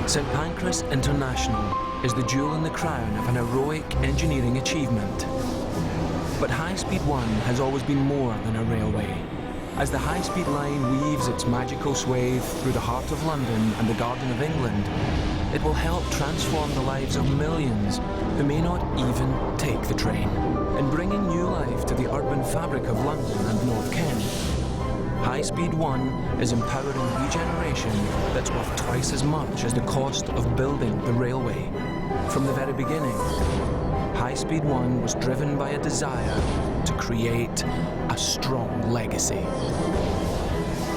St Pancras International is the jewel in the crown of an heroic engineering achievement. But High Speed 1 has always been more than a railway. As the high-speed line weaves its magical swathe through the heart of London and the Garden of England, it will help transform the lives of millions who may not even take the train, and bringing new life to the urban fabric of London and North Kent. High Speed 1 is empowering regeneration that's worth twice as much as the cost of building the railway. From the very beginning, High Speed 1 was driven by a desire to create a strong legacy.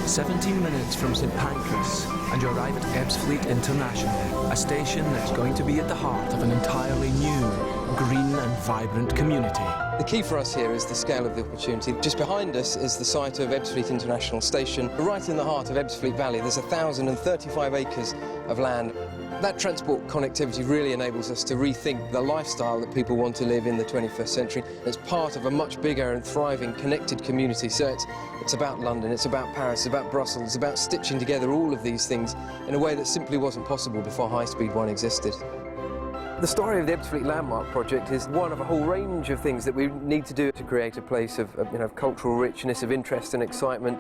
17 minutes from St Pancras and you arrive at Ebbsfleet International, a station that's going to be at the heart of an entirely new, green and vibrant community. The key for us here is the scale of the opportunity. Just behind us is the site of Ebbsfleet International Station. Right in the heart of Ebbsfleet Valley, there's 1,035 acres of land. That transport connectivity really enables us to rethink the lifestyle that people want to live in the 21st century. It's part of a much bigger and thriving, connected community. So it's about London, it's about Paris, it's about Brussels, it's about stitching together all of these things in a way that simply wasn't possible before High Speed 1 existed. The story of the Ebbsfleet Landmark project is one of a whole range of things that we need to do to create a place of cultural richness, of interest and excitement.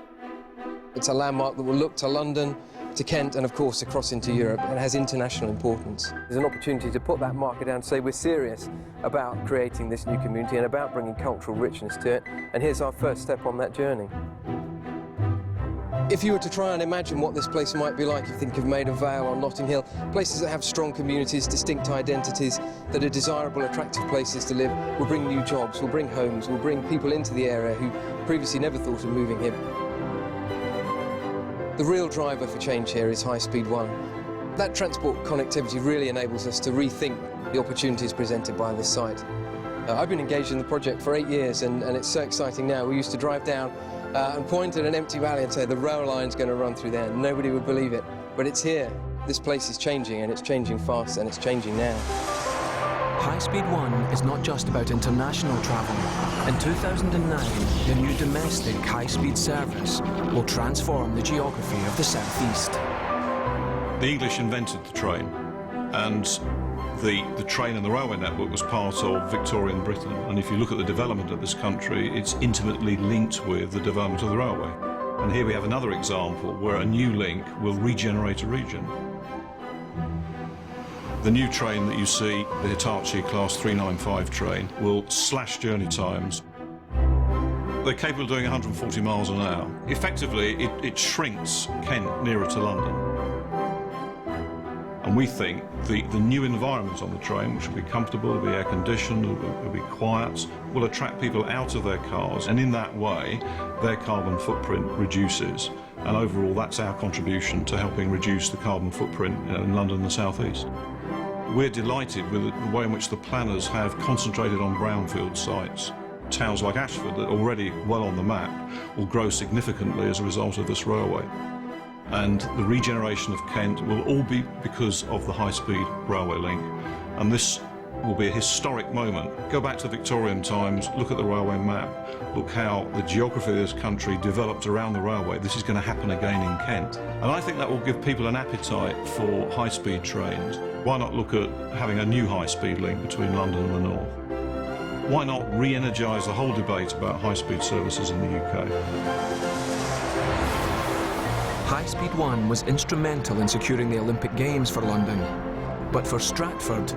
It's a landmark that will look to London, to Kent and of course across into Europe, and has international importance. There's an opportunity to put that marker down, to say we're serious about creating this new community and about bringing cultural richness to it, and here's our first step on that journey. If you were to try and imagine what this place might be like, you think of Maiden Vale or Notting Hill, places that have strong communities, distinct identities, that are desirable, attractive places to live, will bring new jobs, will bring homes, will bring people into the area who previously never thought of moving here. The real driver for change here is High Speed 1. That transport connectivity really enables us to rethink the opportunities presented by this site. I've been engaged in the project for 8 years and it's so exciting now. We used to drive down and point at an empty valley and say the rail line's going to run through there. Nobody would believe it, but it's here. This place is changing, and it's changing fast, and it's changing now. High Speed 1 is not just about international travel. In 2009, the new domestic high-speed service will transform the geography of the southeast. The English invented the train, and the train and the railway network was part of Victorian Britain. And if you look at the development of this country, it's intimately linked with the development of the railway. And here we have another example where a new link will regenerate a region. The new train that you see, the Hitachi Class 395 train, will slash journey times. They're capable of doing 140 miles an hour. Effectively, it shrinks Kent nearer to London. And we think the new environment on the train, which will be comfortable, will be air-conditioned, will be quiet, will attract people out of their cars, and in that way, their carbon footprint reduces. And overall, that's our contribution to helping reduce the carbon footprint in London and the South East. We're delighted with the way in which the planners have concentrated on brownfield sites. Towns like Ashford, that are already well on the map, will grow significantly as a result of this railway. And the regeneration of Kent will all be because of the high-speed railway link. And this will be a historic moment. Go back to Victorian times, look at the railway map, look how the geography of this country developed around the railway. This is going to happen again in Kent. And I think that will give people an appetite for high-speed trains. Why not look at having a new high-speed link between London and the north? Why not re-energise the whole debate about high-speed services in the UK? High Speed 1 was instrumental in securing the Olympic Games for London. But for Stratford,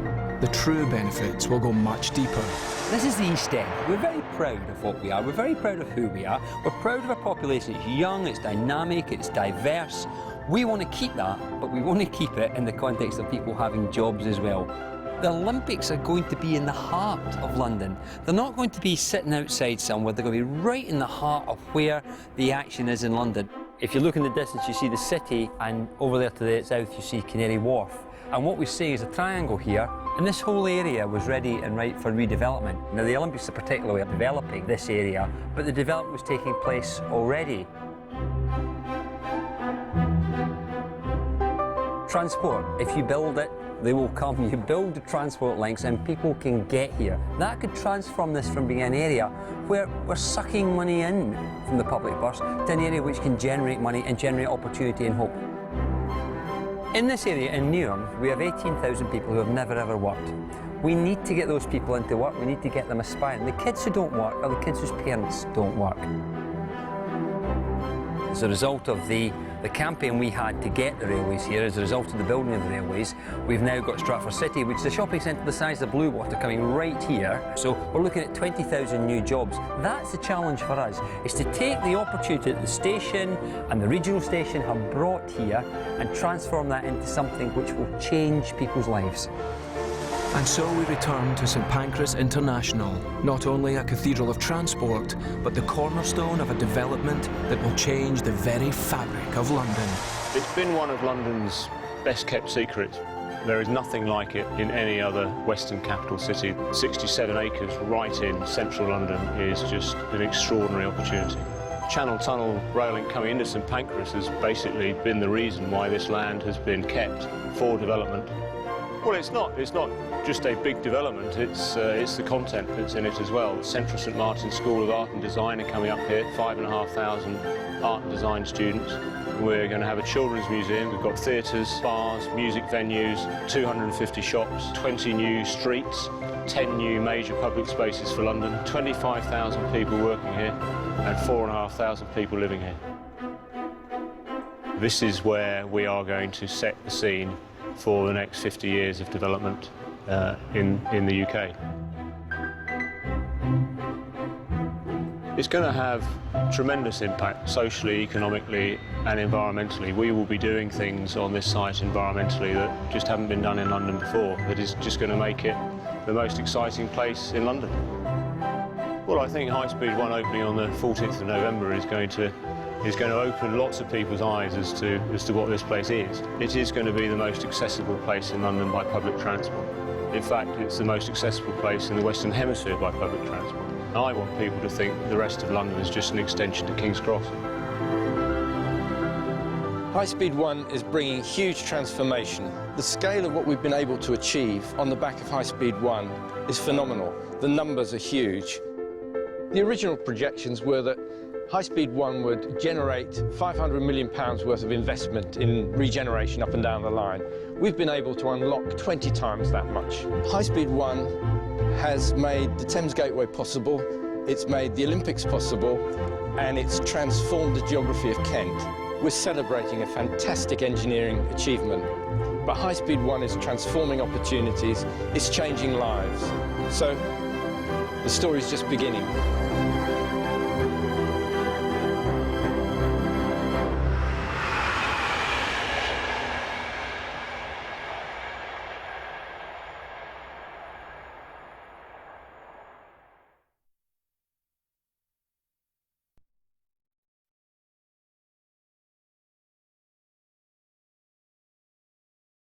the true benefits will go much deeper. This is the East End. We're very proud of what we are. We're very proud of who we are. We're proud of a population. It's young, it's dynamic, it's diverse. We want to keep that, but we want to keep it in the context of people having jobs as well. The Olympics are going to be in the heart of London. They're not going to be sitting outside somewhere. They're going to be right in the heart of where the action is in London. If you look in the distance, you see the city, and over there to the south, you see Canary Wharf. And what we see is a triangle here, and this whole area was ready and right for redevelopment. Now, the Olympics are particularly developing this area, but the development was taking place already. Transport, if you build it, they will come. You build the transport links and people can get here. That could transform this from being an area where we're sucking money in from the public bus to an area which can generate money and generate opportunity and hope. In this area, in Newham, we have 18,000 people who have never ever worked. We need to get those people into work, we need to get them aspiring. The kids who don't work are the kids whose parents don't work. As a result of the campaign we had to get the railways here, as a result of the building of the railways, we've now got Stratford City, which is a shopping centre the size of Bluewater, coming right here. So we're looking at 20,000 new jobs. That's the challenge for us, is to take the opportunity that the station and the regional station have brought here and transform that into something which will change people's lives. And so we return to St Pancras International, not only a cathedral of transport, but the cornerstone of a development that will change the very fabric of London. It's been one of London's best kept secrets. There is nothing like it in any other Western capital city. 67 acres right in central London is just an extraordinary opportunity. Channel Tunnel rail link coming into St Pancras has basically been the reason why this land has been kept for development. Well, it's not just a big development, it's the content that's in it as well. The Central St Martin's School of Art and Design are coming up here, 5,500 art and design students. We're going to have a children's museum, we've got theatres, bars, music venues, 250 shops, 20 new streets, 10 new major public spaces for London, 25,000 people working here and 4,500 people living here. This is where we are going to set the scene for the next 50 years of development in the UK. It's going to have tremendous impact socially, economically and environmentally. We will be doing things on this site environmentally that just haven't been done in London before, that is just going to make it the most exciting place in London. Well, I think High Speed 1 opening on the 14th of November is going to open lots of people's eyes as to what this place is. It is going to be the most accessible place in London by public transport. In fact, it's the most accessible place in the Western Hemisphere by public transport. And I want people to think the rest of London is just an extension to King's Cross. High Speed 1 is bringing huge transformation. The scale of what we've been able to achieve on the back of High Speed 1 is phenomenal. The numbers are huge. The original projections were that High Speed 1 would generate £500 million worth of investment in regeneration up and down the line. We've been able to unlock 20 times that much. High Speed 1 has made the Thames Gateway possible, it's made the Olympics possible, and it's transformed the geography of Kent. We're celebrating a fantastic engineering achievement, but High Speed 1 is transforming opportunities, it's changing lives. So the story's just beginning.